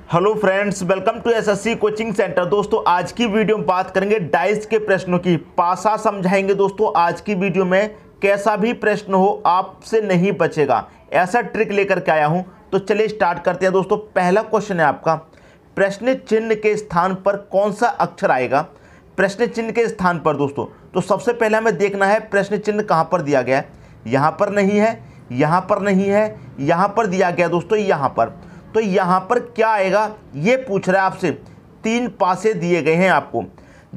Hello friends, welcome to SSC coaching centre. दोस्तों आज की वीडियो में बात करेंगे डाइस के प्रश्नों की। पासा समझाएंगे दोस्तों। आज की वीडियो में कैसा भी प्रश्न हो आपसे नहीं बचेगा, ऐसा ट्रिक लेकर के आया हूं। तो चलिए स्टार्ट करते हैं दोस्तों। पहला क्वेश्चन है आपका, प्रश्न चिन्ह के स्थान पर कौन सा अक्षर आएगा। प्रश्न चिन्ह के स्थान पर दोस्तों, तो सबसे पहले हमें देखना है प्रश्न चिन्ह कहाँ पर दिया गया है। यहाँ पर नहीं है, यहाँ पर नहीं है, यहाँ पर दिया गया दोस्तों, यहाँ पर। तो यहाँ पर क्या आएगा ये पूछ रहा है आपसे। तीन पासे दिए गए हैं आपको।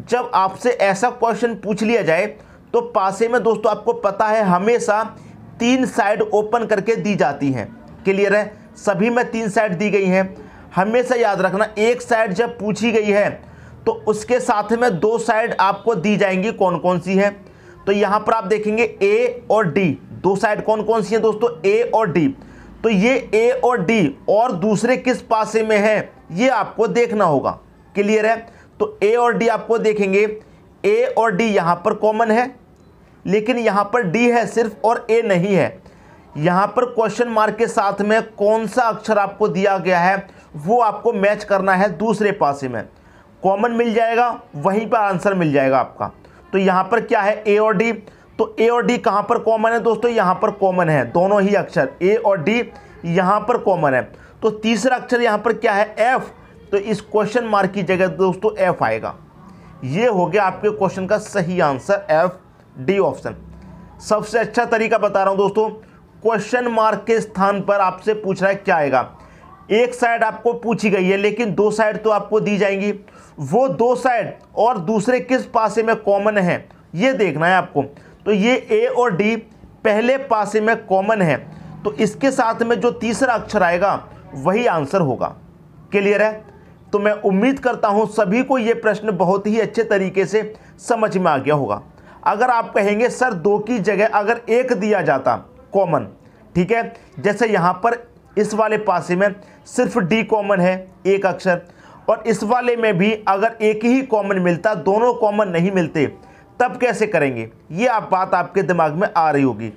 जब आपसे ऐसा क्वेश्चन पूछ लिया जाए तो पासे में दोस्तों आपको पता है हमेशा तीन साइड ओपन करके दी जाती हैं। क्लियर है, सभी में तीन साइड दी गई हैं। हमेशा याद रखना, एक साइड जब पूछी गई है तो उसके साथ में दो साइड आपको दी जाएंगी। कौन कौन सी है, तो यहाँ पर आप देखेंगे ए और डी। दो साइड कौन कौन सी है दोस्तों, ए और डी। तो ये ए और डी और दूसरे किस पासे में है ये आपको देखना होगा। क्लियर है, तो ए और डी आपको देखेंगे। ए और डी यहाँ पर कॉमन है, लेकिन यहाँ पर डी है सिर्फ और ए नहीं है। यहाँ पर क्वेश्चन मार्क के साथ में कौन सा अक्षर आपको दिया गया है वो आपको मैच करना है दूसरे पासे में। कॉमन मिल जाएगा, वहीं पर आंसर मिल जाएगा आपका। तो यहाँ पर क्या है, ए और डी। तो ए और डी कहाँ पर कॉमन है दोस्तों, यहाँ पर कॉमन है। दोनों ही अक्षर ए और डी यहाँ पर कॉमन है। तो तीसरा अक्षर यहाँ पर क्या है, एफ। तो इस क्वेश्चन मार्क की जगह दोस्तों एफ आएगा। ये हो गया आपके क्वेश्चन का सही आंसर, एफ डी ऑप्शन। सबसे अच्छा तरीका बता रहा हूँ दोस्तों। क्वेश्चन मार्क के स्थान पर आपसे पूछ रहा है क्या आएगा। एक साइड आपको पूछी गई है, लेकिन दो साइड तो आपको दी जाएंगी। वो दो साइड और दूसरे किस पासे में कॉमन है ये देखना है आपको। तो ये ए और डी पहले पासे में कॉमन है, तो इसके साथ में जो तीसरा अक्षर आएगा वही आंसर होगा। क्लियर है, तो मैं उम्मीद करता हूं सभी को ये प्रश्न बहुत ही अच्छे तरीके से समझ में आ गया होगा। अगर आप कहेंगे सर दो की जगह अगर एक दिया जाता कॉमन, ठीक है, जैसे यहां पर इस वाले पासे में सिर्फ डी कॉमन है एक अक्षर, और इस वाले में भी अगर एक ही कॉमन मिलता, दोनों कॉमन नहीं मिलते, तब कैसे करेंगे, ये आप बात आपके दिमाग में आ रही होगी।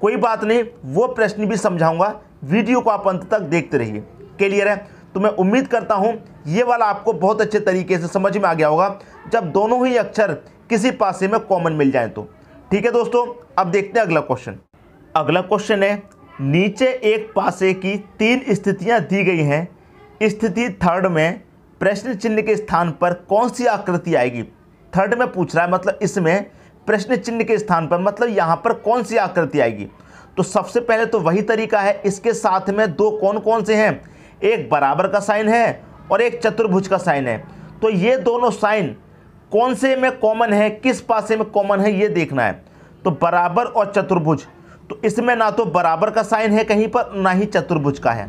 कोई बात नहीं, वो प्रश्न भी समझाऊंगा, वीडियो को आप अंत तक देखते रहिए। क्लियर है, तो मैं उम्मीद करता हूं ये वाला आपको बहुत अच्छे तरीके से समझ में आ गया होगा, जब दोनों ही अक्षर किसी पासे में कॉमन मिल जाएं तो। ठीक है दोस्तों, अब देखते हैं अगला क्वेश्चन। अगला क्वेश्चन है, नीचे एक पासे की तीन स्थितियां दी गई हैं। स्थिति थर्ड में प्रश्न चिन्ह के स्थान पर कौन सी आकृति आएगी। थर्ड में पूछ रहा है, मतलब इसमें प्रश्न चिन्ह के स्थान पर मतलब यहाँ पर कौन सी आकृति आएगी। तो सबसे पहले तो वही तरीका है, इसके साथ में दो कौन कौन से हैं, एक बराबर का साइन है और एक चतुर्भुज का साइन है। तो ये दोनों साइन कौन से में कॉमन है, किस पासे में कॉमन है ये देखना है। तो बराबर और चतुर्भुज, तो इसमें ना तो बराबर का साइन है कहीं पर, ना ही चतुर्भुज का है।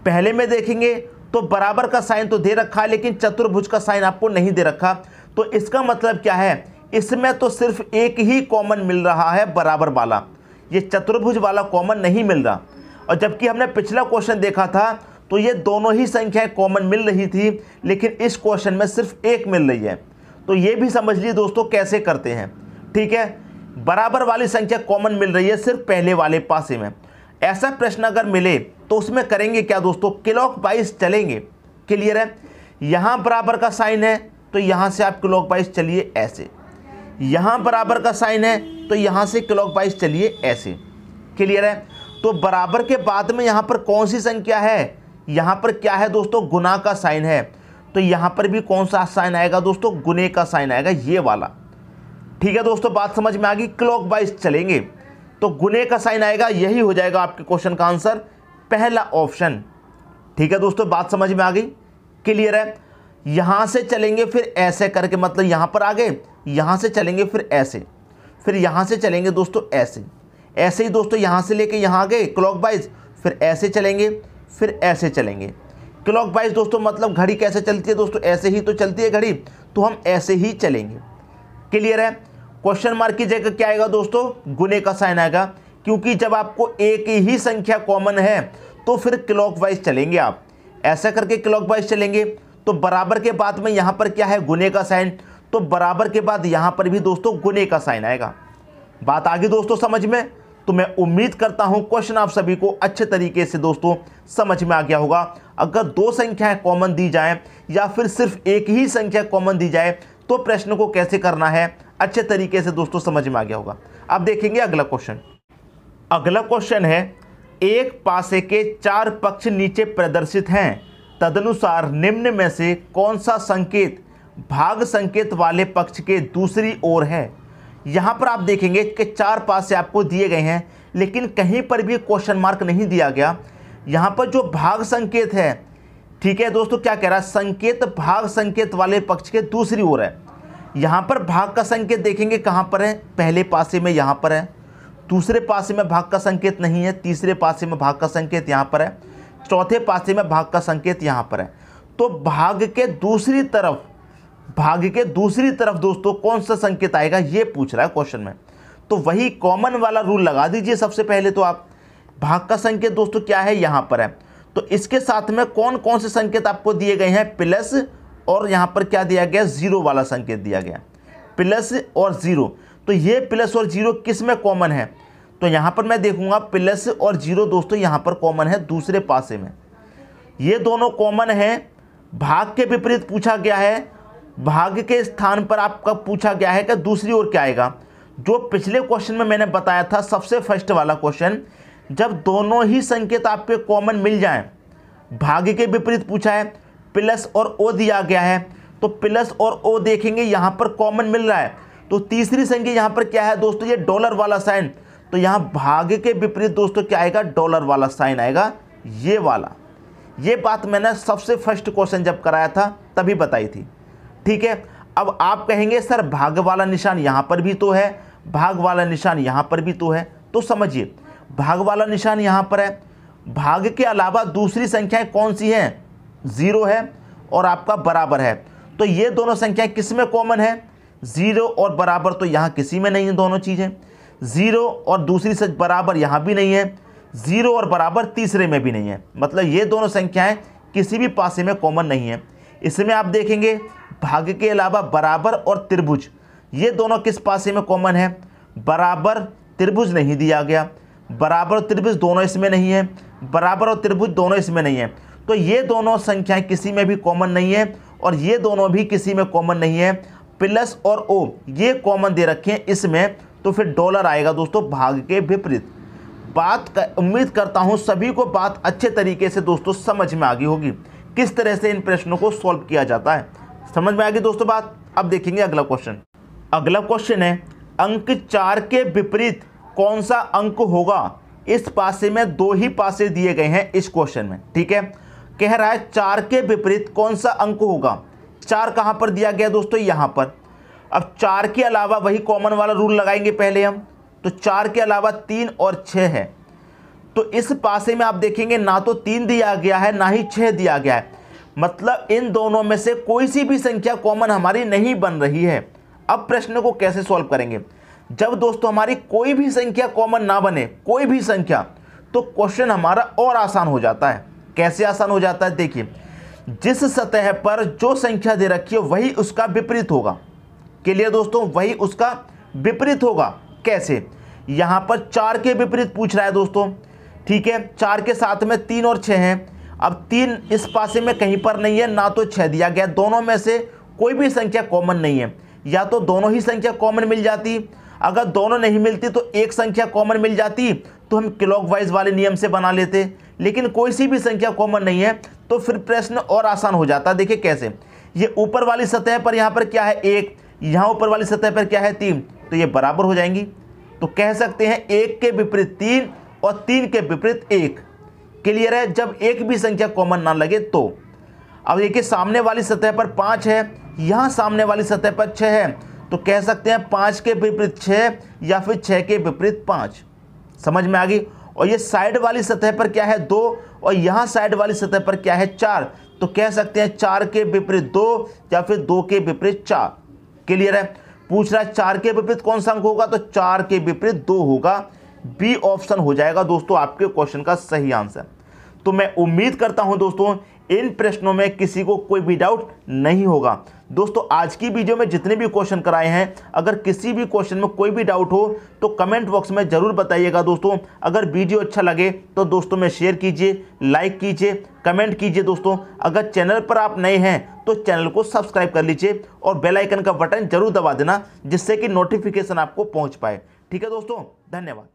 पहले में देखेंगे तो बराबर का साइन तो दे रखा है, लेकिन चतुर्भुज का साइन आपको नहीं दे रखा। तो इसका मतलब क्या है, इसमें तो सिर्फ एक ही कॉमन मिल रहा है, बराबर वाला। ये चतुर्भुज वाला कॉमन नहीं मिल रहा। और जबकि हमने पिछला क्वेश्चन देखा था तो ये दोनों ही संख्याएं कॉमन मिल रही थी, लेकिन इस क्वेश्चन में सिर्फ एक मिल रही है। तो ये भी समझ लीजिए दोस्तों कैसे करते हैं। ठीक है, बराबर वाली संख्या कॉमन मिल रही है सिर्फ पहले वाले पासे में। ऐसा प्रश्न अगर मिले तो उसमें करेंगे क्या दोस्तों, क्लॉक वाइज चलेंगे। क्लियर है, यहाँ बराबर का साइन है तो यहाँ से आप क्लॉक वाइज चलिए ऐसे, यहाँ बराबर का साइन है तो यहाँ से क्लॉक वाइज चलिए ऐसे। क्लियर है, तो बराबर के बाद में यहाँ पर कौन सी संख्या है, यहाँ पर क्या है दोस्तों, गुना का साइन है। तो यहाँ पर भी कौन सा साइन आएगा दोस्तों, गुने का साइन आएगा, ये वाला। ठीक है दोस्तों, बात समझ में आ गई। क्लॉक वाइज चलेंगे तो गुने का साइन आएगा, यही हो जाएगा आपके क्वेश्चन का आंसर, पहला ऑप्शन। ठीक है दोस्तों, बात समझ में आ गई। क्लियर है, यहाँ से चलेंगे फिर ऐसे करके, मतलब यहाँ पर आ गए, यहाँ से चलेंगे फिर ऐसे, फिर यहाँ से चलेंगे दोस्तों ऐसे, ऐसे ही दोस्तों यहाँ से लेके यहाँ आ गए क्लॉकवाइज, फिर ऐसे चलेंगे, फिर ऐसे चलेंगे। क्लॉकवाइज दोस्तों मतलब घड़ी कैसे चलती है दोस्तों, ऐसे ही तो चलती है घड़ी, तो हम ऐसे ही चलेंगे। क्लियर है, क्वेश्चन मार्क की जगह क्या आएगा दोस्तों, गुने का साइन आएगा, क्योंकि जब आपको एक ही संख्या कॉमन है तो फिर क्लॉकवाइज चलेंगे आप, ऐसा करके क्लॉकवाइज चलेंगे। तो बराबर के बाद में यहाँ पर क्या है, गुने का साइन, तो बराबर के बाद यहाँ पर भी दोस्तों गुने का साइन आएगा। बात आ गई दोस्तों समझ में। तो तो मैं उम्मीद करता हूं क्वेश्चन आप सभी को अच्छे तरीके से दोस्तों समझ में आ गया होगा। अगर दो संख्याएं कॉमन दी जाएं या फिर सिर्फ एक ही संख्या कॉमन दी जाए तो प्रश्न को कैसे करना है अच्छे तरीके से दोस्तों समझ में आ गया होगा। अब देखेंगे अगला क्वेश्चन। अगला क्वेश्चन है, एक पासे के 4 पक्ष नीचे प्रदर्शित हैं, तदनुसार निम्न में से कौन सा संकेत भाग संकेत वाले पक्ष के दूसरी ओर है। यहां पर आप देखेंगे कि 4 पासे आपको दिए गए हैं, लेकिन कहीं पर भी क्वेश्चन मार्क नहीं दिया गया। यहां पर जो भाग संकेत है, ठीक है दोस्तों, क्या कह रहा है, संकेत भाग संकेत वाले पक्ष के दूसरी ओर है। यहां पर भाग का संकेत देखेंगे कहां पर है, पहले पासे में यहां पर है, दूसरे पासे में भाग का संकेत नहीं है, तीसरे पासे में भाग का संकेत यहां पर है, चौथे पासे में भाग का संकेत यहां पर है। तो भाग के दूसरी तरफ दोस्तों कौन सा संकेत आएगा ये पूछ रहा है क्वेश्चन में। तो वही कॉमन वाला रूल लगा दीजिए सबसे पहले। तो आप भाग का संकेत दोस्तों क्या है, यहां पर है, तो इसके साथ में कौन कौन से संकेत आपको दिए गए हैं, प्लस और यहां पर क्या दिया गया, जीरो वाला संकेत दिया गया, प्लस और जीरो। तो ये प्लस और जीरो किस में कॉमन है, तो यहां पर मैं देखूंगा प्लस और जीरो दोस्तों यहां पर कॉमन है दूसरे पासे में, ये दोनों कॉमन है। भाग के विपरीत पूछा गया है, भाग के स्थान पर आपका पूछा गया है कि दूसरी ओर क्या आएगा। जो पिछले क्वेश्चन में मैंने बताया था सबसे फर्स्ट वाला क्वेश्चन, जब दोनों ही संकेत आपके कॉमन मिल जाएं, भाग के विपरीत पूछा है, प्लस और ओ दिया गया है, तो प्लस और ओ देखेंगे यहां पर कॉमन मिल रहा है, तो तीसरी संख्या यहां पर क्या है दोस्तों, ये डॉलर वाला साइन, तो यहां भाग के विपरीत दोस्तों क्या आएगा, डॉलर वाला साइन आएगा, ये वाला। ये बात मैंने सबसे फर्स्ट क्वेश्चन जब कराया था तभी बताई थी, ठीक है। अब आप कहेंगे सर भाग वाला निशान यहां पर भी तो है, भाग वाला निशान यहां पर भी तो है, तो समझिए भाग वाला निशान यहां पर है, भाग के अलावा दूसरी संख्याएं कौन सी हैं, जीरो है और आपका बराबर है। तो ये दोनों संख्याएं किस में कॉमन है, जीरो और बराबर, तो यहां किसी में नहीं है दोनों चीजें, जीरो और दूसरी से बराबर यहां भी नहीं है, जीरो और बराबर तीसरे में भी नहीं है, मतलब ये दोनों संख्याएं किसी भी पासे में कॉमन नहीं है। इसमें आप देखेंगे भाग के अलावा बराबर और त्रिभुज, ये दोनों किस पासे में कॉमन है, बराबर त्रिभुज नहीं दिया गया, बराबर और त्रिभुज दोनों इसमें नहीं है, बराबर और त्रिभुज दोनों इसमें नहीं है, तो ये दोनों संख्याएं किसी में भी कॉमन नहीं है और ये दोनों भी किसी में कॉमन नहीं है। प्लस और ओ ये कॉमन दे रखे हैं इसमें, तो फिर डॉलर आएगा दोस्तों भाग के विपरीत। उम्मीद करता हूं सभी को बात अच्छे तरीके से दोस्तों समझ में आ गई होगी, किस तरह से इन प्रश्नों को सॉल्व किया जाता है। समझ में आ गई दोस्तों बात। अब देखेंगे अगला क्वेश्चन। अगला क्वेश्चन है, अंक 4 के विपरीत कौन सा अंक होगा। इस पासे में दो ही पासे दिए गए हैं इस क्वेश्चन में, ठीक है। कह रहा है 4 के विपरीत कौन सा अंक होगा। 4 कहां पर दिया गया दोस्तों, यहां पर। अब 4 के अलावा वही कॉमन वाला रूल लगाएंगे पहले हम, तो 4 के अलावा 3 और 6 है, तो इस पासे में आप देखेंगे ना तो 3 दिया गया है ना ही 6 दिया गया है, मतलब इन दोनों में से कोई सी भी संख्या कॉमन हमारी नहीं बन रही है। अब प्रश्न को कैसे सॉल्व करेंगे, जब दोस्तों हमारी कोई भी संख्या कॉमन ना बने, कोई भी संख्या, तो क्वेश्चन हमारा और आसान हो जाता है। कैसे आसान हो जाता है, देखिए जिस सतह पर जो संख्या दे रखी है वही उसका विपरीत होगा। क्लियर दोस्तों, वही उसका विपरीत होगा। कैसे, यहां पर 4 के विपरीत पूछ रहा है दोस्तों, ठीक है। 4 के साथ में 3 और 6 हैं, अब 3 इस पासे में कहीं पर नहीं है, ना तो 6 दिया गया, दोनों में से कोई भी संख्या कॉमन नहीं है। या तो दोनों ही संख्या कॉमन मिल जाती, अगर दोनों नहीं मिलती तो एक संख्या कॉमन मिल जाती, तो हम क्लॉकवाइज वाले नियम से बना लेते, लेकिन कोई सी भी संख्या कॉमन नहीं है, तो फिर प्रश्न और आसान हो जाता। देखिए कैसे, ये ऊपर वाली सतह पर यहाँ पर क्या है 1, यहाँ ऊपर वाली सतह पर क्या है 3, तो ये बराबर हो जाएंगी। तो कह सकते हैं 1 के विपरीत 3 और 3 के विपरीत 1। क्लियर है, जब एक भी संख्या कॉमन ना लगे तो। अब देखिए सामने वाली सतह पर 5 है, यहाँ सामने वाली सतह पर 6 है, तो कह सकते हैं 5 के विपरीत 6 या फिर 6 के विपरीत 5। समझ में आ गई। और ये साइड वाली सतह पर क्या है 2 और यहाँ साइड वाली सतह पर क्या है 4, तो कह सकते हैं 4 के विपरीत 2 या फिर 2 के विपरीत 4। क्लियर है, पूछ रहा है 4 के विपरीत कौन सा अंक होगा, तो 4 के विपरीत 2 होगा। बी ऑप्शन हो जाएगा दोस्तों आपके क्वेश्चन का सही आंसर। तो मैं उम्मीद करता हूं दोस्तों इन प्रश्नों में किसी को कोई भी डाउट नहीं होगा। दोस्तों आज की वीडियो में जितने भी क्वेश्चन कराए हैं, अगर किसी भी क्वेश्चन में कोई भी डाउट हो तो कमेंट बॉक्स में जरूर बताइएगा। दोस्तों अगर वीडियो अच्छा लगे तो दोस्तों में शेयर कीजिए, लाइक कीजिए, कमेंट कीजिए। दोस्तों अगर चैनल पर आप नए हैं तो चैनल को सब्सक्राइब कर लीजिए और बेल आइकन का बटन जरूर दबा देना, जिससे कि नोटिफिकेशन आपको पहुंच पाए। ठीक है दोस्तों, धन्यवाद।